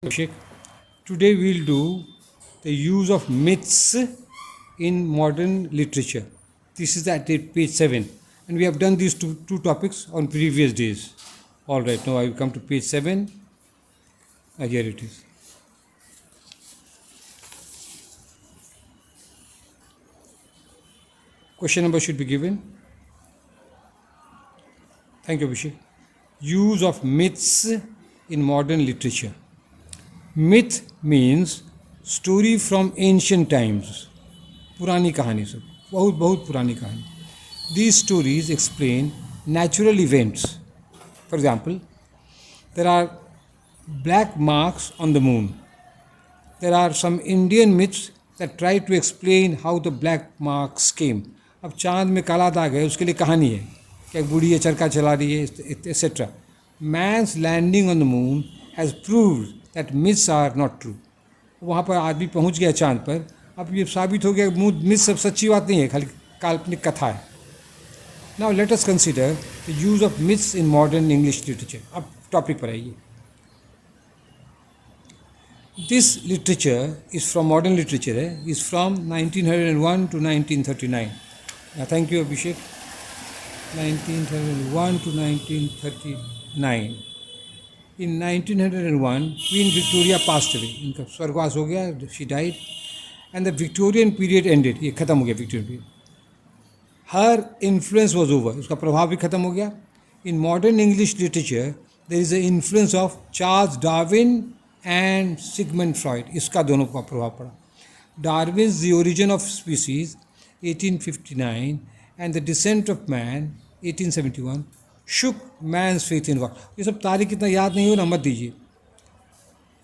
Abhishek. Today we'll do the use of myths in modern literature. This is at page 7, and we have done these two topics on previous days. All right, now I will come to page 7. Here it is. Question number should be given. Thank you, Abhishek. Use of myths in modern literature. Myth means story from ancient times. पुरानी कहानी सब, बहुत बहुत पुरानी कहानी. These stories explain natural events. For example, there are black marks on the moon. There are some Indian myths that try to explain how the black marks came. अब चांद में काला दाग है, उसके लिए कहानी है कि एक बूढ़ी है चरखा चला रही है, etc. Man's landing on the moon has proved that myths are not true. वहाँ पर आदमी पहुँच गया चांद पर. अब ये साबित हो गया मिथ सब सच्ची बात नहीं है, खाली काल्पनिक कथा है. Now let us consider the use of myths in modern English literature. अब टॉपिक पर आइए. This literature is from modern literature, is from 1901 to 1939. Thank you, Abhishek. 1901 to 1939. In 1901, Queen Victoria passed away. इनका स्वर्गवास हो गया, she died, and the Victorian period ended. ये खत्म हो गया Victorian period. Her influence was over. उसका प्रभाव भी खत्म हो गया. In modern English literature, there is the influence of Charles Darwin and Sigmund Freud. इसका दोनों का प्रभाव पड़ा. Darwin's The Origin of Species, 1859, and The Descent of Man, 1871, shook man's faith in God. ये सब तारीख कितना याद नहीं हो ना, मत दीजिए.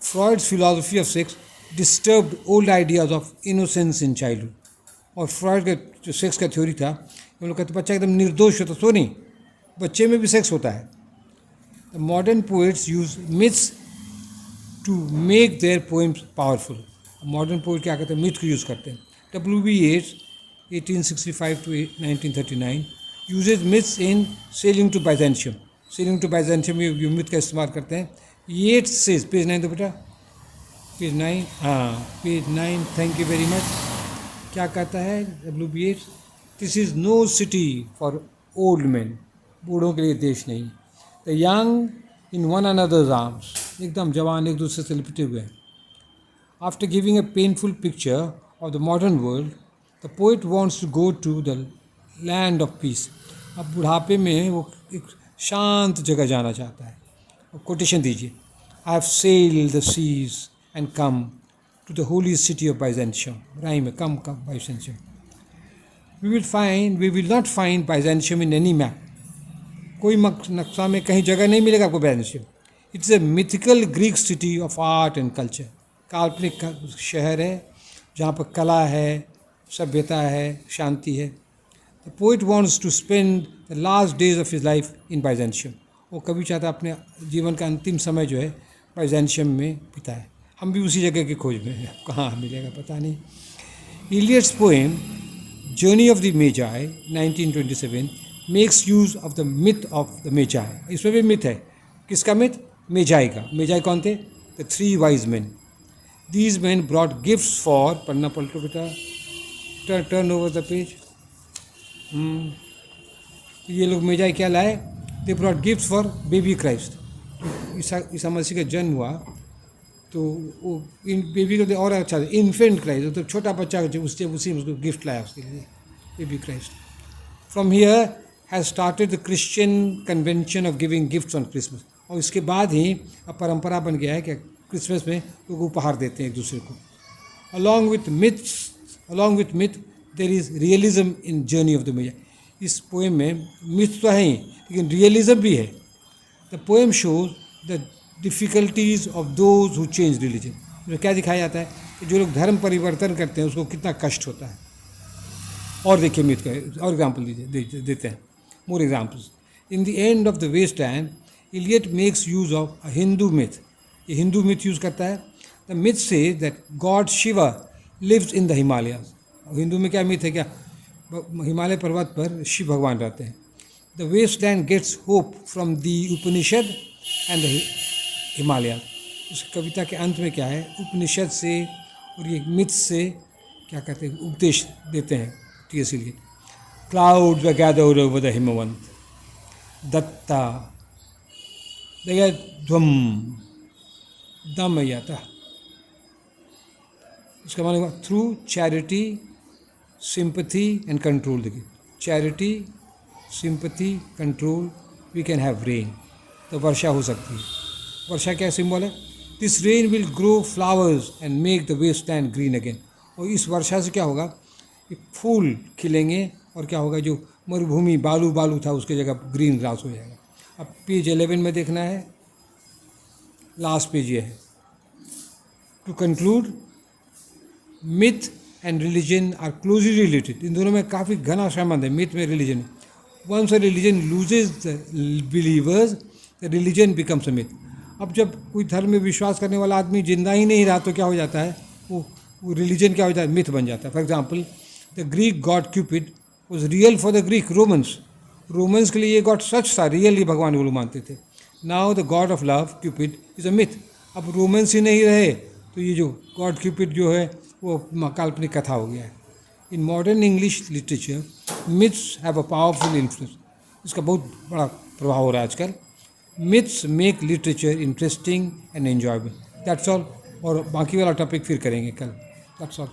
Freud's philosophy of sex disturbed old ideas of innocence in childhood. और फ्रॉइड का जो सेक्स का थ्योरी था, उन लोग कहते बच्चा एकदम निर्दोष होता, तो नहीं, बच्चे में भी सेक्स होता है. The modern poets use myths to make their poems powerful. Modern poet क्या कहते हैं, मिथ को यूज़ करते हैं. W.B. Yeats, 1865 to 1939, uses myths in Sailing to Byzantium. Sailing to Byzantium में ये मिथ का इस्तेमाल करते हैं. Yeats says, पेज 9 तो बेटा, पेज 9, हाँ page 9, thank you very much. क्या कहता है W.B. Yeats? This is no city for old man. बूढ़ों के लिए देश नहीं. The young in one another's arms, एकदम जवान एक दूसरे से लिपटे हुए हैं. After giving a painful picture of the modern world, the poet wants to go to the land of peace. अब बुढ़ापे में वो एक शांत जगह जाना चाहता है. कोटेशन दीजिए. I have sailed the seas and come to the holy city of Byzantium. Rhyme, come Byzantium. We will not find Byzantium in any map. कोई नक्शा में कहीं जगह नहीं मिलेगा आपको Byzantium. It's a mythical Greek city of art and culture. काल्पनिक शहर है जहाँ पर कला है, सभ्यता है, शांति है. The poet wants to spend the last days of his life in Byzantium. वो कभी चाहता अपने जीवन का अंतिम समय जो है Byzantium में बिताए. हम भी उसी जगह की खोज में हैं, कहाँ मिलेगा पता नहीं. Eliot's poem journey of the Magi 1927 makes use of the myth of the Magi. इसमें भी मिथ है. किसका मिथ? मेजाई का. मेजाई कौन थे? The 3 wise man. These man brought gifts for, पढ़ना पलटो बेटा, टर्न ओवर द पेज. ये लोग मेजाई क्या लाए? They brought gifts for baby Christ. ईसा मसीह का जन्म हुआ तो वो इन बेबी को और अच्छा इन्फेंट क्राइस्ट, तो छोटा बच्चा उसी में उसको गिफ्ट लाया उसके लिए, baby Christ. From here has started the Christian convention of giving gifts on Christmas. और इसके बाद ही अब परंपरा बन गया है कि क्रिसमस में लोग उपहार देते हैं एक दूसरे को. Along with myth there is realism in journey of the Magi. इस पोएम में मिथ तो है ही, लेकिन रियलिज्म भी है. The poem shows the difficulties of those who change religion. जो क्या दिखाया जाता है कि जो लोग धर्म परिवर्तन करते हैं उसको कितना कष्ट होता है. और देखिए मिथ का और एग्जाम्पल देते हैं. More examples. In the end of the west end, Eliot makes use of a Hindu myth. ये हिंदू मिथ यूज़ करता है. The myth says that god Shiva lives in the Himalayas. Hindu में क्या मिथ है? क्या हिमालय पर्वत पर शिव भगवान रहते हैं. The waste land gets hope from the Upanishad and the Himalayas. उस कविता के अंत में क्या है, उपनिषद से और ये मिथ से क्या कहते हैं, उपदेश देते हैं T S. Eliot. Clouds were gathered over the Himavant, दत्ता देखिए ध्वम दम आता. इसका मतलब हुआ through charity, sympathy and control. देखिए charity, sympathy, control, we can have rain. तो वर्षा हो सकती है. वर्षा क्या सिंबल है? This rain will grow flowers and make the waste land green again. और इस वर्षा से क्या होगा, फूल खिलेंगे और क्या होगा, जो मरुभूमि बालू बालू था उसकी जगह ग्रीन ग्रास हो जाएगा. अब पेज 11 में देखना है, लास्ट पेज ये है. To conclude, myth and religion are closely related. इन दोनों में काफ़ी घना संबंध है, मिथ में religion. Once a religion loses the believers, the religion becomes a myth. अब जब कोई धर्म में विश्वास करने वाला आदमी जिंदा ही नहीं रहा तो क्या हो जाता है, वो रिलीजन क्या हो जाता है, मिथ बन जाता है. For example, the Greek God Cupid was real for the Greek Romans. Romans के लिए ये गॉड सच था, रियल ही भगवान वो लोग मानते थे. Now the God of love Cupid is a myth. अब रोमन्स ही नहीं रहे तो ये जो गॉड क्यूपिड जो है वो काल्पनिक कथा हो गया है. In modern English literature, myths have a powerful influence. इसका बहुत बड़ा प्रभाव हो रहा है आजकल. Myths make literature interesting and enjoyable. That's all. और बाकी वाला टॉपिक फिर करेंगे कल. That's all.